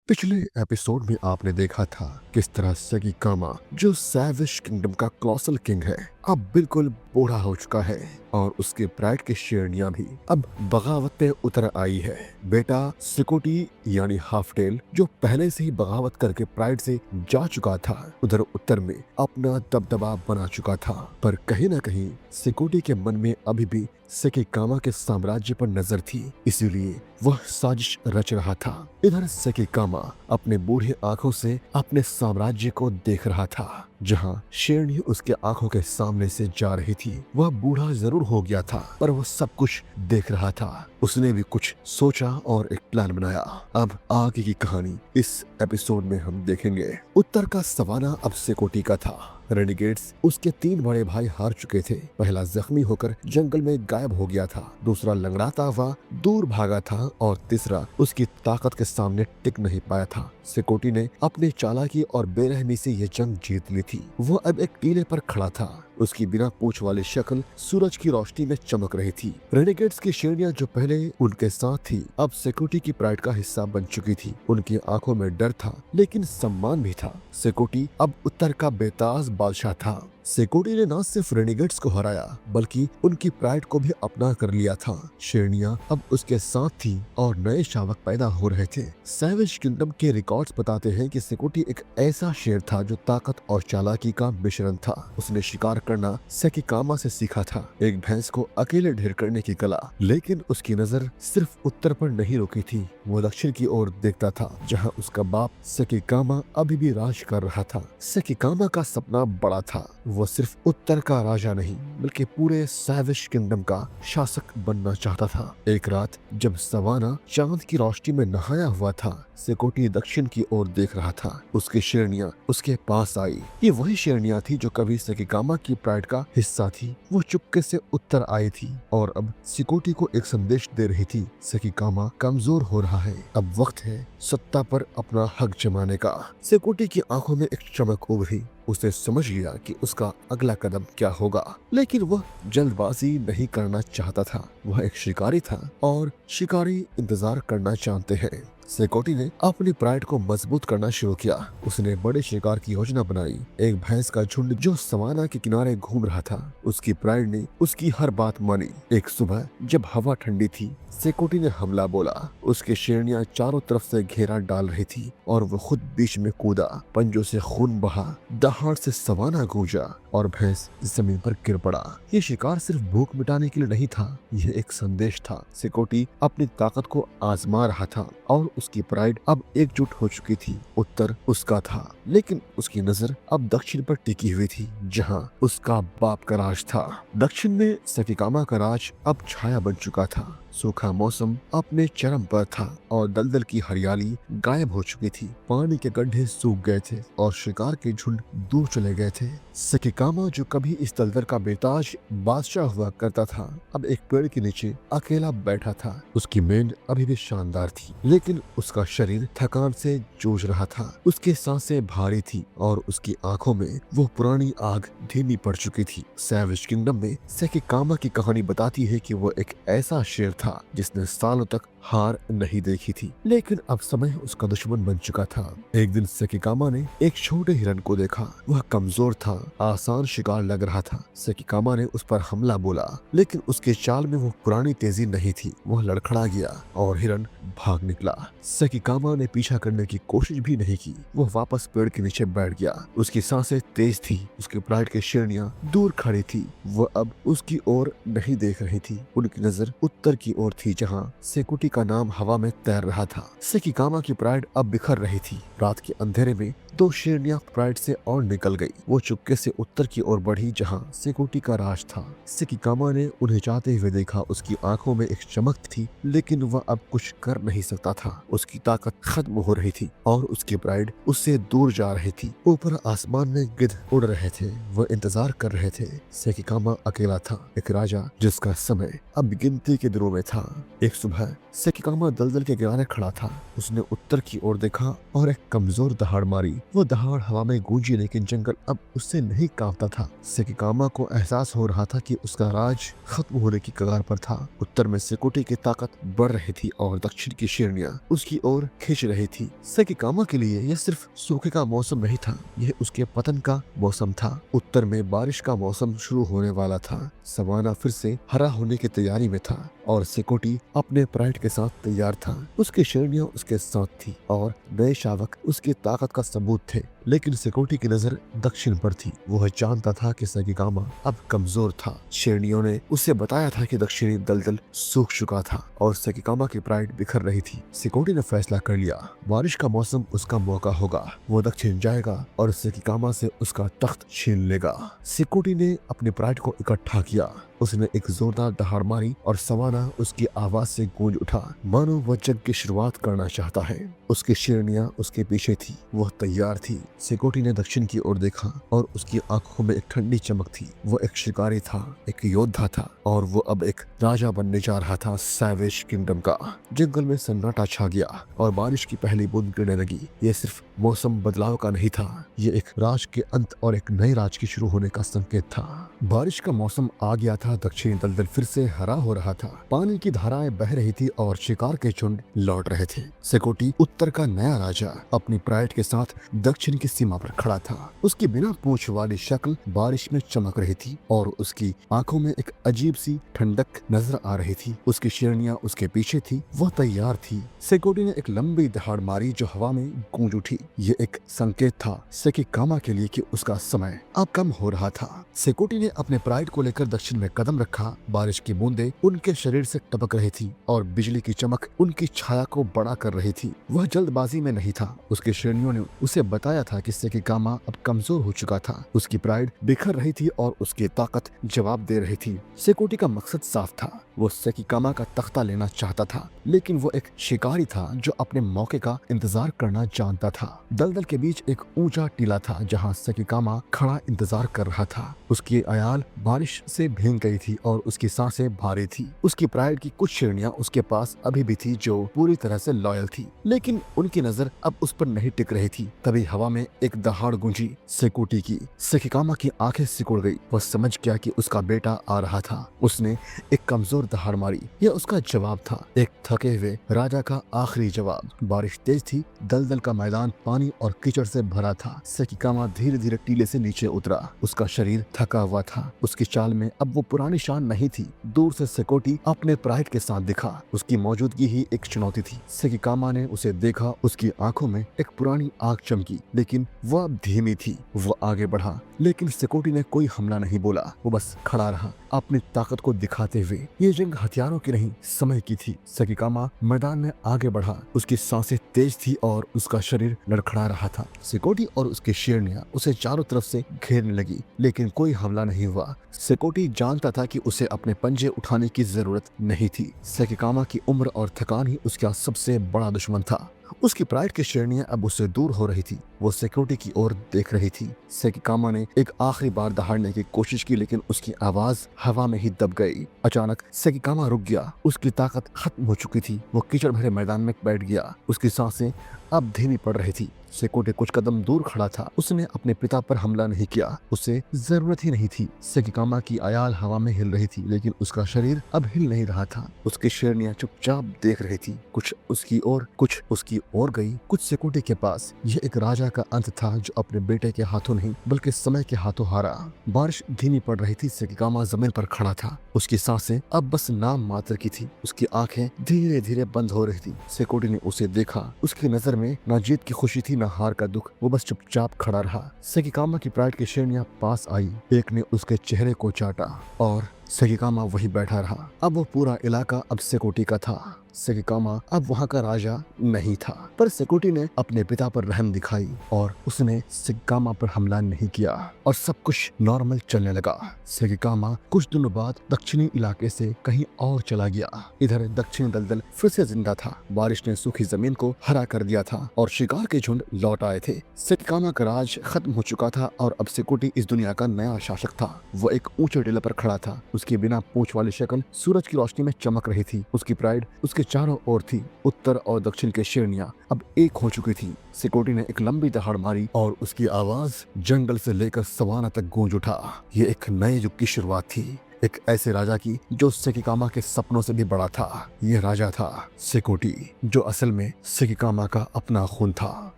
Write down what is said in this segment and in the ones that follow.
पिछले एपिसोड में आपने देखा था किस तरह सेकिकामा, जो सैविश किंगडम का क्लोसल किंग है, अब बिल्कुल बूढ़ा हो चुका है और उसके प्राइड की शेरनियां भी अब बगावत पे उतर आई है। बेटा सिकोटी यानी हाफ टेल, जो पहले से ही बगावत करके प्राइड से जा चुका था, उधर उत्तर में अपना दबदबा बना चुका था, पर कहीं ना कहीं सिकोटी के मन में अभी भी सेकिकामा के साम्राज्य पर नजर थी, इसीलिए वह साजिश रच रहा था। इधर सेकिकामा अपने बूढ़े आंखों से अपने साम्राज्य को देख रहा था, जहां शेरनी उसके आंखों के सामने से जा रही थी। वह बूढ़ा जरूर हो गया था, पर वह सब कुछ देख रहा था। उसने भी कुछ सोचा और एक प्लान बनाया। अब आगे की कहानी इस एपिसोड में हम देखेंगे। उत्तर का सवाना अब सिकोटी का था। रेनिगेट्स उसके 3 बड़े भाई हार चुके थे। पहला जख्मी होकर जंगल में गायब हो गया था, दूसरा लंगड़ाता हुआ दूर भागा था और तीसरा उसकी ताकत के सामने टिक नहीं पाया था। सिकोटी ने अपनी चालाकी और बेरहमी से ये जंग जीत ली थी। वो अब एक टीले पर खड़ा था। उसकी बिना पूंछ वाली शक्ल सूरज की रोशनी में चमक रही थी। रेनेगेट्स की शेरनियां जो पहले उनके साथ थी, अब सिकोटी की प्राइड का हिस्सा बन चुकी थी। उनकी आंखों में डर था, लेकिन सम्मान भी था। सिकोटी अब उत्तर का बेताज बादशाह था। सिकोटी ने न सिर्फ रेनेगेट्स को हराया, बल्कि उनकी प्राइड को भी अपना कर लिया था। शेरनियां अब उसके साथ थी और नए शावक पैदा हो रहे थे। सैविज किंगडम के रिकॉर्ड्स बताते हैं कि सिकोटी एक ऐसा शेर था जो ताकत और चालाकी का मिश्रण था। उसने शिकार करना सेकिकामा से सीखा था, एक भैंस को अकेले ढेर करने की कला। लेकिन उसकी नजर सिर्फ उत्तर पर नहीं रुकी थी। वो दक्षिण की ओर देखता था, जहां उसका बाप सेकिकामा अभी भी राज कर रहा था। सेकिकामा का सपना बड़ा था। वो सिर्फ उत्तर का राजा नहीं, बल्कि पूरे सैविश किंगडम का शासक बनना चाहता था। एक रात जब सवाना चांद की रोशनी में नहाया हुआ था, सिकोटी दक्षिण की ओर देख रहा था। उसकी शेरनियां उसके पास आई। ये वही शेरनियां थी जो कभी सेकिकामा की प्राइड का हिस्सा थी। वो चुपके से उत्तर आई थी और अब सिकोटी को एक संदेश दे रही थी। सेकिकामा कमजोर हो रहा है, अब वक्त है सत्ता पर अपना हक जमाने का। सिकोटी की आंखों में एक चमक उभरी। उसे समझ लिया कि उसका अगला कदम क्या होगा, लेकिन वह जल्दबाजी नहीं करना चाहता था। वह एक शिकारी था और शिकारी इंतजार करना जानते हैं। सिकोटी ने अपनी प्राइड को मजबूत करना शुरू किया। उसने बड़े शिकार की योजना बनाई। एक भैंस का झुंड जो सवाना के किनारे घूम रहा था, उसकी प्राइड ने उसकी हर बात मानी। एक सुबह जब हवा ठंडी थी, सिकोटी ने हमला बोला। उसके शेरनियां चारों तरफ से घेरा डाल रही थी और वो खुद बीच में कूदा। पंजों से खून बहा, दहाड़ से सवाना गूंजा और भैंस जमीन पर गिर पड़ा। ये शिकार सिर्फ भूख मिटाने के लिए नहीं था, यह एक संदेश था। सिकोटी अपनी ताकत को आजमा रहा था और उसकी प्राइड अब एकजुट हो चुकी थी। उत्तर उसका था, लेकिन उसकी नजर अब दक्षिण पर टिकी हुई थी, जहां उसका बाप का राज था। दक्षिण में सेकिकामा का राज अब छाया बन चुका था। सूखा मौसम अपने चरम पर था और दलदल की हरियाली गायब हो चुकी थी। पानी के गड्ढे सूख गए थे और शिकार के झुंड दूर चले गए थे। सेकिकामा, जो कभी इस दलदल का बेताज बादशाह हुआ करता था, अब एक पेड़ के नीचे अकेला बैठा था। उसकी मेंढ अभी भी शानदार थी, लेकिन उसका शरीर थकान से जूझ रहा था। उसकी सांसें भारी थी और उसकी आंखों में वो पुरानी आग धीमी पड़ चुकी थी। सैविज किंगडम में सेकिकामा की कहानी बताती है कि वो एक ऐसा शेर था जिसने सालों तक हार नहीं देखी थी, लेकिन अब समय उसका दुश्मन बन चुका था। एक दिन सेकिकामा ने एक छोटे हिरन को देखा। वह कमजोर था, आसान शिकार लग रहा था। सेकिकामा ने उस पर हमला बोला, लेकिन उसके चाल में वो पुरानी तेजी नहीं थी। वह लड़खड़ा गया और हिरन भाग निकला। सेकिकामा ने पीछा करने की कोशिश भी नहीं की। वह वापस पेड़ के नीचे बैठ गया। उसकी सांसें तेज थी। उसकी प्राइड की शेरनियां दूर खड़ी थी। वह अब उसकी ओर नहीं देख रही थी। उनकी नजर उत्तर की ओर थी, जहां सिकोटी का नाम हवा में तैर रहा था। सेकिकामा की प्राइड अब बिखर रही थी। रात के अंधेरे में 2 शेरनियां प्राइड से और निकल गई। वो चुपके से उत्तर की ओर बढ़ी, जहां सिकोटी का राज था। सेकिकामा ने उन्हें जाते हुए देखा। उसकी आंखों में एक चमक थी, लेकिन वह अब कुछ कर नहीं सकता था। उसकी ताकत खत्म हो रही थी और उसकी प्राइड उससे दूर जा रही थी। ऊपर आसमान में गिद्ध उड़ रहे थे। वह इंतजार कर रहे थे। सेकिकामा अकेला था, एक राजा जिसका समय अब गिनती के दिनों में था। एक सुबह सेकिकामा दलदल के किनारे खड़ा था। उसने उत्तर की ओर देखा और एक कमजोर दहाड़ मारी। वो दहाड़ हवा में गूंजी, लेकिन जंगल अब उससे नहीं कांपता था। सेकिकामा को एहसास हो रहा था कि उसका राज खत्म होने की कगार पर था। उत्तर में सिकुटी की ताकत बढ़ रही थी और दक्षिण की शेरनियां उसकी ओर खींच रही थी। सेकिकामा के लिए यह सिर्फ सूखे का मौसम नहीं था, यह उसके पतन का मौसम था। उत्तर में बारिश का मौसम शुरू होने वाला था। सवाना फिर से हरा होने की तैयारी में था और सिकोटी अपने प्राइड के साथ तैयार था। उसकी शेरनियां उसके साथ थी और नए शावक उसकी ताकत का सबूत थे। लेकिन सिकोटी की नजर दक्षिण पर थी। वह जानता था कि सेकिकामा अब कमजोर था। शेरनियों ने उसे बताया था कि दक्षिणी दलदल सूख चुका था और सेकिकामा की प्राइड बिखर रही थी। सिकोटी ने फैसला कर लिया, बारिश का मौसम उसका मौका होगा। वो दक्षिण जाएगा और सेकिकामा से उसका तख्त छीन लेगा। सिकोटी ने अपनी प्राइड को इकट्ठा किया। उसने एक जोरदार दहाड़ मारी और सवाना उसकी आवाज से गूंज उठा, मानो वह जंग की शुरुआत करना चाहता है। उसकी शेरनियां उसके पीछे थी, वह तैयार थी। सिकोटी ने दक्षिण की ओर देखा और उसकी आंखों में एक ठंडी चमक थी। वो एक शिकारी था, एक योद्धा था और वो अब एक राजा बनने जा रहा था सैवेज किंगडम का। जंगल में सन्नाटा छा गया और बारिश की पहली बूंद गिरने लगी। ये सिर्फ मौसम बदलाव का नहीं था, ये एक राज के अंत और एक नए राज के शुरू होने का संकेत था। बारिश का मौसम आ गया था। दक्षिणी दलदल फिर से हरा हो रहा था। पानी की धाराएं बह रही थी और शिकार के झुंड लौट रहे थे। सिकोटी उत्तर का नया राजा अपनी प्राइड के साथ दक्षिण की सीमा पर खड़ा था। उसकी बिना पूंछ वाली शक्ल बारिश में चमक रही थी और उसकी आंखों में एक अजीब सी ठंडक नजर आ रही थी। उसकी शेरनियां उसके पीछे थी, वह तैयार थी। सिकोटी ने एक लंबी दहाड़ मारी जो हवा में गूंज उठी। ये एक संकेत था सेकिकामा के लिए कि उसका समय अब कम हो रहा था। सिकोटी ने अपने प्राइड को लेकर दक्षिण में कदम रखा। बारिश की बूंदें उनके शरीर से टपक रही थी और बिजली की चमक उनकी छाया को बड़ा कर रही थी। वह जल्दबाजी में नहीं था। उसके शेरनियों ने उसे बताया था कि सेकिकामा अब कमजोर हो चुका था। उसकी प्राइड बिखर रही थी और उसकी ताकत जवाब दे रही थी। सिकोटी का मकसद साफ था, वो सेकिकामा का तख्ता लेना चाहता था, लेकिन वो एक शिकारी था जो अपने मौके का इंतजार करना जानता था। दलदल के बीच एक ऊंचा टीला था जहां सेकिकामा खड़ा इंतजार कर रहा था। उसकी अयाल बारिश से भीग गई थी और उसकी सांसें भारी थी। उसकी प्राइड की कुछ शेरनियां उसके पास अभी भी थी जो पूरी तरह से लॉयल थी, लेकिन उनकी नजर अब उस पर नहीं टिक रही थी। तभी हवा में एक दहाड़ गूंजी, सिकोटी की। सेकिकामा की आंखें सिकुड़ गई। वह समझ गया कि उसका बेटा आ रहा था। उसने एक कमजोर दहाड़ मारी। यह उसका जवाब था, एक थके हुए राजा का आखिरी जवाब। बारिश तेज थी, दलदल का मैदान पानी और कीचड़ से भरा था। सेकिकामा धीरे धीरे टीले से नीचे उतरा। उसका शरीर थका हुआ था। उसकी चाल में अब वो पुरानी शान नहीं थी। दूर से सिकोटी अपने प्राइड के साथ दिखा। उसकी मौजूदगी ही एक चुनौती थी। सेकिकामा ने उसे देखा। उसकी आंखों में एक पुरानी आग चमकी, लेकिन वह अब धीमी थी। वो आगे बढ़ा, लेकिन सिकोटी ने कोई हमला नहीं बोला। वो बस खड़ा रहा, अपनी ताकत को दिखाते हुए। ये जंग हथियारों की नहीं, समय की थी। सेकिकामा मैदान में आगे बढ़ा। उसकी सांसें तेज थी और उसका शरीर लड़खड़ा रहा था। सिकोटी और उसकी शेरनियां उसे चारों तरफ से घेरने लगी, लेकिन कोई हमला नहीं हुआ। सिकोटी जानता था कि उसे अपने पंजे उठाने की जरूरत नहीं थी। सेकिकामा की उम्र और थकान ही उसका सबसे बड़ा दुश्मन था। उसकी प्राइड की शेरनियां अब उससे दूर हो रही थी। वो सिक्योरिटी की ओर देख रही थी। सेकिकामा ने एक आखिरी बार दहाड़ने की कोशिश की, लेकिन उसकी आवाज हवा में ही दब गई। अचानक सेकिकामा रुक गया। उसकी ताकत खत्म हो चुकी थी। वो कीचड़ भरे मैदान में बैठ गया। उसकी सांसें अब धीमी पड़ रही थी। सिकोटी कुछ कदम दूर खड़ा था। उसने अपने पिता पर हमला नहीं किया, उसे जरूरत ही नहीं थी। सेकिकामा की अयाल हवा में हिल रही थी, लेकिन उसका शरीर अब हिल नहीं रहा था। उसकी शेरनियां चुपचाप देख रही थी, कुछ उसकी ओर, कुछ उसकी ओर गई, कुछ सिकोटी के पास। यह एक राजा का अंत था जो अपने बेटे के हाथों नहीं बल्कि समय के हाथों हारा। बारिश धीमी पड़ रही थी। सेकिकामा जमीन पर खड़ा था। उसकी सांसें अब बस नाम मात्र की थी। उसकी आंखें धीरे धीरे बंद हो रही थी। सिकोटी ने उसे देखा। उसकी नजर में न जीत की खुशी थी, न हार का दुख। वो बस चुपचाप खड़ा रहा। सेकिकामा की प्राइड की शेरनियां पास आई। एक ने उसके चेहरे को चाटा और सेकिकामा वही बैठा रहा। अब वो पूरा इलाका अब सिकोटी का था। सेकिकामा अब वहाँ का राजा नहीं था, पर सिकोटी ने अपने पिता पर रहम दिखाई और उसने सेकिकामा पर हमला नहीं किया और सब कुछ नॉर्मल चलने लगा। सेकिकामा कुछ दिनों बाद दक्षिणी इलाके से कहीं और चला गया। इधर दक्षिणी दलदल फिर से जिंदा था। बारिश ने सूखी जमीन को हरा कर दिया था और शिकार के झुंड लौट आए थे। सेकिकामा का राज खत्म हो चुका था और अब सिकोटी इस दुनिया का नया शासक था। वो एक ऊंचे टीले पर खड़ा था। उसकी बिना पूंछ वाली शक्ल सूरज की रोशनी में चमक रही थी। उसकी प्राइड उसके चारों ओर थी। उत्तर और दक्षिण के शेरनियां अब एक हो चुकी थी। सिकोटी ने एक लंबी दहाड़ मारी और उसकी आवाज जंगल से लेकर सवाना तक गूंज उठा। ये एक नए युग की शुरुआत थी, एक ऐसे राजा की जो सेकिकामा के सपनों से भी बड़ा था। ये राजा था सिकोटी, जो असल में सेकिकामा का अपना खून था।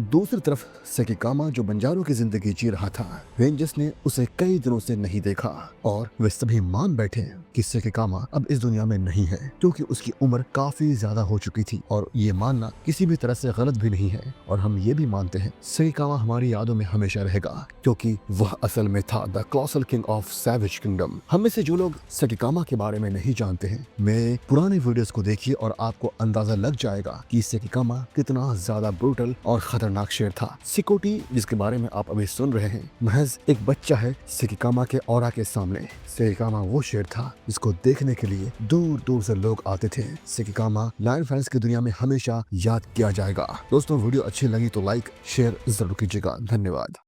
दूसरी तरफ सेकिकामा जो बंजारों की जिंदगी जी रहा था। रेंजर्स ने उसे कई दिनों से नहीं देखा और वे सभी मान बैठे कि सेकिकामा अब इस दुनिया में नहीं है, क्योंकि उसकी उम्र काफी ज्यादा हो चुकी थी। और ये मानना किसी भी तरह से गलत भी नहीं है। और हम ये भी मानते हैं सेकिकामा हमारी यादों में हमेशा रहेगा, क्योंकि वह असल में था the colossal king of savage kingdom. हम में से जो लोग सेकिकामा के बारे में नहीं जानते हैं, मेरे पुराने वीडियोस को देखिए और आपको अंदाजा लग जाएगा कि सेकिकामा कितना ज्यादा ब्रूटल और खतरनाक शेर था। सिकोटी, जिसके बारे में आप अभी सुन रहे हैं, महज एक बच्चा है सेकिकामा के ऑरा के सामने। सेकिकामा वो शेर था जिसको देखने के लिए दूर दूर से लोग आते थे। सेकिकामा लायन फैंस की दुनिया में हमेशा याद किया जाएगा। दोस्तों, वीडियो अच्छी लगी तो लाइक शेयर जरूर कीजिएगा। धन्यवाद।